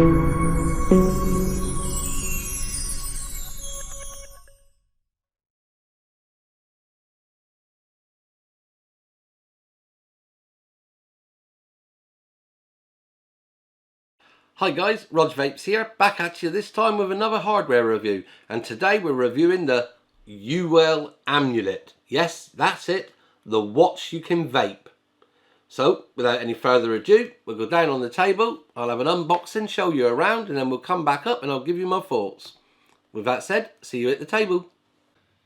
Hi guys, Rog Vapes here, back at you this time with another hardware review, and today we're reviewing the Uwell amulet. Yes, that's it, the watch you can vape. So, without any further ado, we'll go down on the table, I'll have an unboxing, show you around, and then we'll come back up and I'll give you my thoughts. With that said, see you at the table.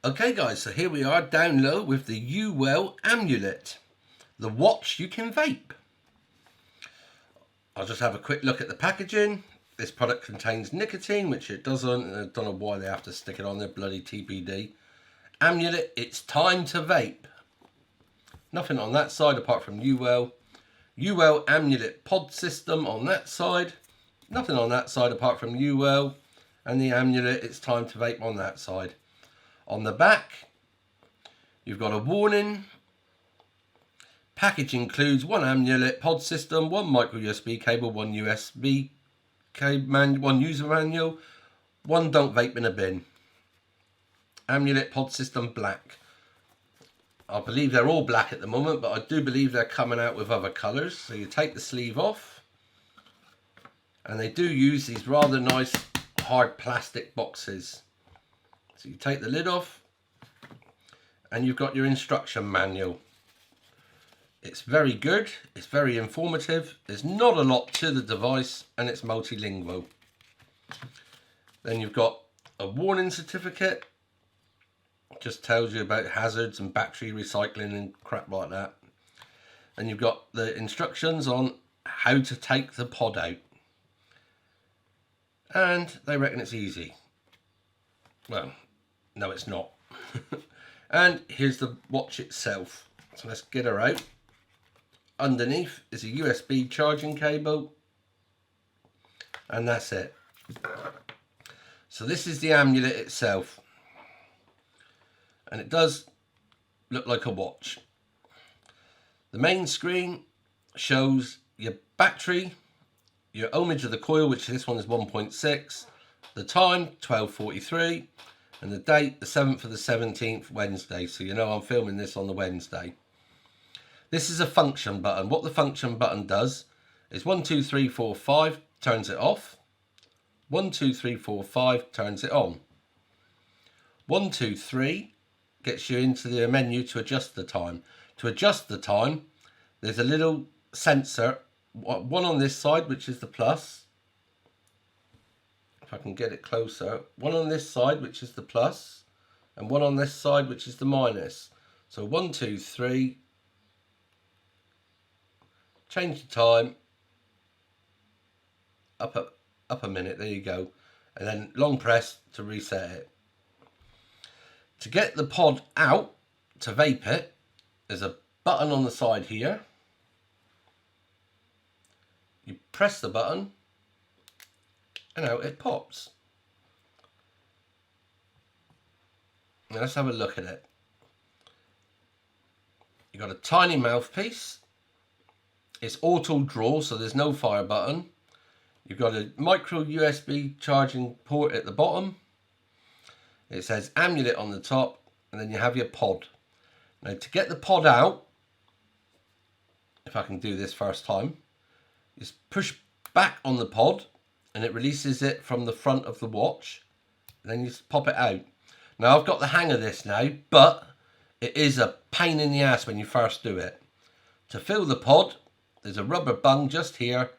Okay guys, so here we are down low with the Uwell amulet, the watch you can vape. I'll just have a quick look at the packaging. This product contains nicotine, which it doesn't, and I don't know why they have to stick it on there, bloody TPD. Amulet, it's time to vape. Nothing on that side apart from Uwell. Uwell amulet pod system on that side. Nothing on that side apart from Uwell. And the amulet, it's time to vape on that side. On the back, you've got a warning. Package includes one amulet pod system, one micro USB cable, one USB cable, one user manual, one don't vape in a bin. Amulet pod system black. I believe they're all black at the moment, but I do believe they're coming out with other colours. So you take the sleeve off, and they do use these rather nice hard plastic boxes. So you take the lid off, and you've got your instruction manual. It's very good, it's very informative, there's not a lot to the device, and it's multilingual. Then you've got a warning certificate, just tells you about hazards and battery recycling and crap like that. Then you've got the instructions on how to take the pod out. And they reckon it's easy. Well, no it's not. And here's the watch itself. So let's get her out. Underneath is a USB charging cable, and that's it. So this is the amulet itself, and it does look like a watch. The main screen shows your battery, your ohmage of the coil, which this one is 1.6, the time 12:43, and the date the 7th of the 17th, Wednesday. So you know I'm filming this on the Wednesday. This is a function button. What the function button does is 1, 2, 3, 4, 5 turns it off. 1, 2, 3, 4, 5 turns it on. 1, 2, 3 gets you into the menu to adjust the time. To adjust the time, there's a little sensor, one on this side, which is the plus. If I can get it closer. One on this side, which is the plus, and one on this side, which is the minus. So 1, 2, 3. Change the time up a minute, there you go, and then long press to reset it. To get the pod out, to vape it, there's a button on the side here. You press the button and out it pops. Now let's have a look at it. You've got a tiny mouthpiece. It's auto draw, so there's no fire button. You've got a micro USB charging port at the bottom. It says amulet on the top, and then you have your pod. Now to get the pod out, if I can do this first time, just push back on the pod and it releases it from the front of the watch. And then you just pop it out. Now I've got the hang of this now, but it is a pain in the ass when you first do it. To fill the pod, there's a rubber bung just here.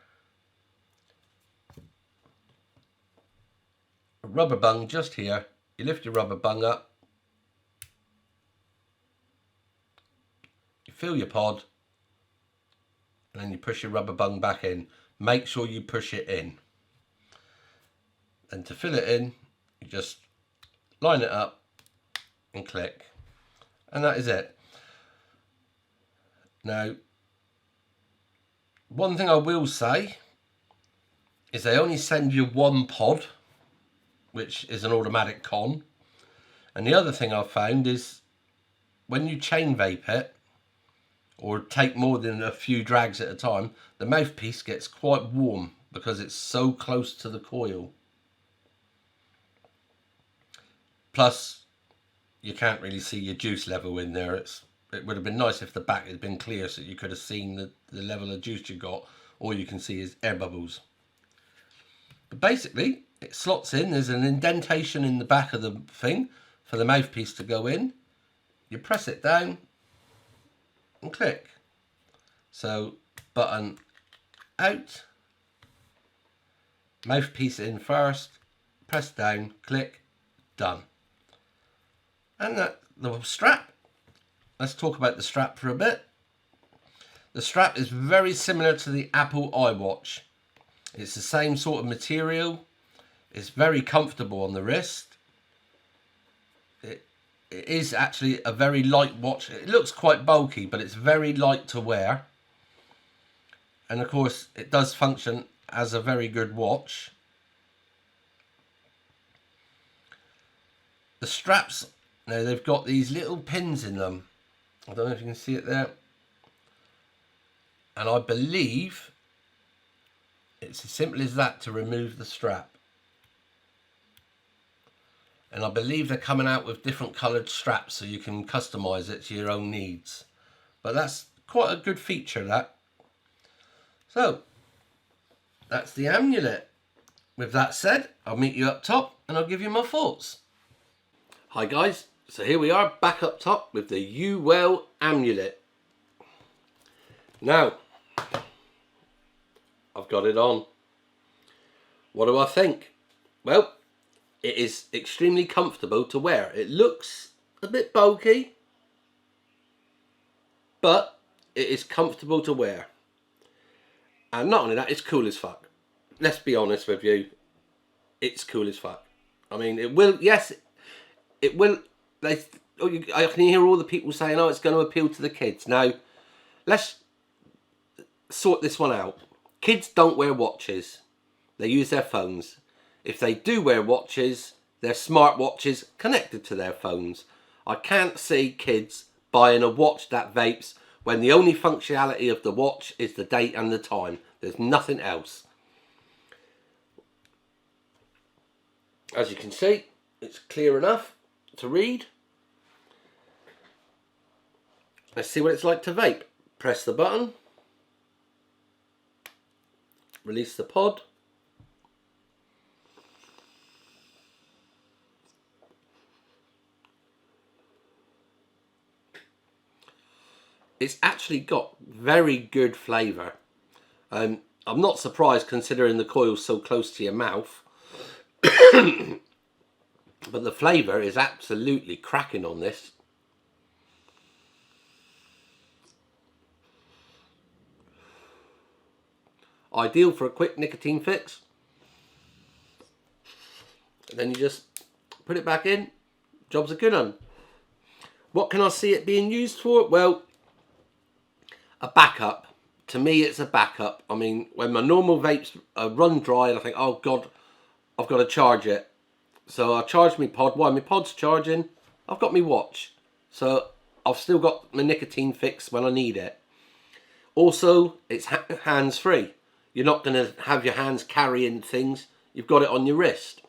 A rubber bung just here. You lift your rubber bung up. You fill your pod. And then you push your rubber bung back in. Make sure you push it in. And to fill it in, you just line it up and click. And that is it. Now, one thing I will say is they only send you one pod, which is an automatic con. And the other thing I've found is when you chain vape it, or take more than a few drags at a time, the mouthpiece gets quite warm because it's so close to the coil. Plus, you can't really see your juice level in there. It would have been nice if the back had been clear so you could have seen the level of juice you got. All you can see is air bubbles. But basically, it slots in. There's an indentation in the back of the thing for the mouthpiece to go in. You press it down and click. So, button out, mouthpiece in first, press down, click, done. And that the strap, let's talk about the strap for a bit. The strap is very similar to the Apple iWatch. It's the same sort of material. It's very comfortable on the wrist. It is actually a very light watch. It looks quite bulky, but it's very light to wear. And of course, it does function as a very good watch. The straps, now they've got these little pins in them. I don't know if you can see it there. And I believe it's as simple as that to remove the strap. And I believe they're coming out with different coloured straps so you can customise it to your own needs. But that's quite a good feature, that. So, that's the amulet. With that said, I'll meet you up top and I'll give you my thoughts. Hi guys, so here we are back up top with the uwell amulet. Now, I've got it on. What do I think? Well, it is extremely comfortable to wear. It looks a bit bulky, but it is comfortable to wear. And not only that, it's cool as fuck. Let's be honest with you, it's cool as fuck. I mean, it will, yes, it will, I can hear all the people saying, oh, it's going to appeal to the kids. Now, let's sort this one out. Kids don't wear watches. They use their phones. If they do wear watches, they're smart watches connected to their phones. I can't see kids buying a watch that vapes when the only functionality of the watch is the date and the time. There's nothing else. As you can see, it's clear enough to read. Let's see what it's like to vape. Press the button. Release the pod. It's actually got very good flavour. I'm not surprised considering the coil's so close to your mouth. But the flavour is absolutely cracking on this. Ideal for a quick nicotine fix. And then you just put it back in. Job's a good one. What can I see it being used for? Well, a backup. To me, it's a backup. I mean, when my normal vapes run dry, and I think, oh God, I've got to charge it. So I charge my pod. While my pod's charging, I've got my watch. So I've still got my nicotine fix when I need it. Also, it's hands-free. You're not going to have your hands carrying things. You've got it on your wrist.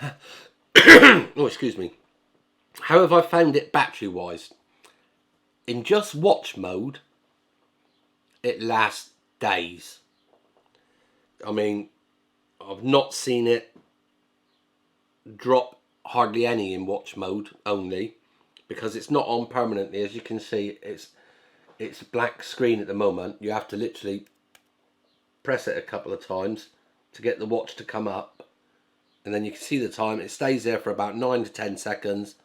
Oh, excuse me. How have I found it battery-wise? In just watch mode, it lasts days. I mean, I've not seen it drop hardly any in watch mode only, because it's not on permanently. As you can see, it's a black screen at the moment. You have to literally press it a couple of times to get the watch to come up, and then you can see the time. It stays there for about 9 to 10 seconds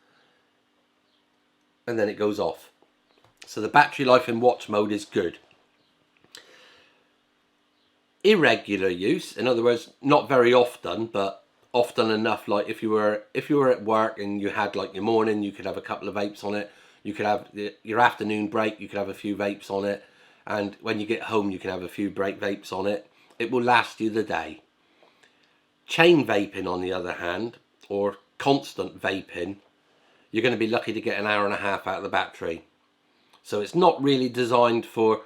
and then it goes off. So the battery life in watch mode is good. Irregular use, in other words, not very often, but often enough. Like if you were at work and you had like your morning, you could have a couple of vapes on it. You could have your afternoon break, you could have a few vapes on it, and when you get home you can have a few break vapes on it. It will last you the day. Chain vaping, on the other hand, or constant vaping, you're going to be lucky to get an hour and a half out of the battery. So it's not really designed for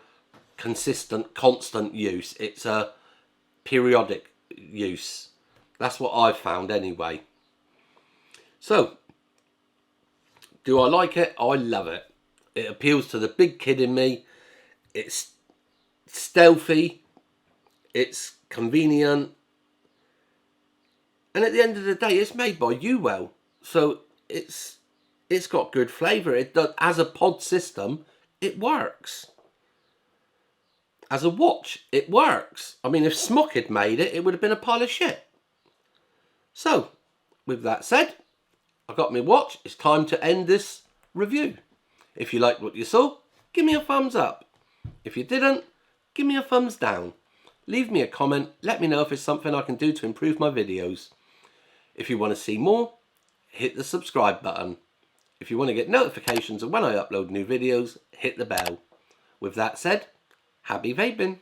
consistent, constant use. It's a periodic use. That's what I've found anyway. So, do I like it? I love it. It appeals to the big kid in me. It's stealthy. It's convenient. And at the end of the day, it's made by Uwell. So it's got good flavour. It does, as a pod system, it works. As a watch, it works. I mean, if Smock had made it, it would have been a pile of shit. So, with that said, I got my watch. It's time to end this review. If you liked what you saw, give me a thumbs up. If you didn't, give me a thumbs down. Leave me a comment. Let me know if it's something I can do to improve my videos. If you want to see more, hit the subscribe button. If you want to get notifications of when I upload new videos, hit the bell. With that said, happy vaping.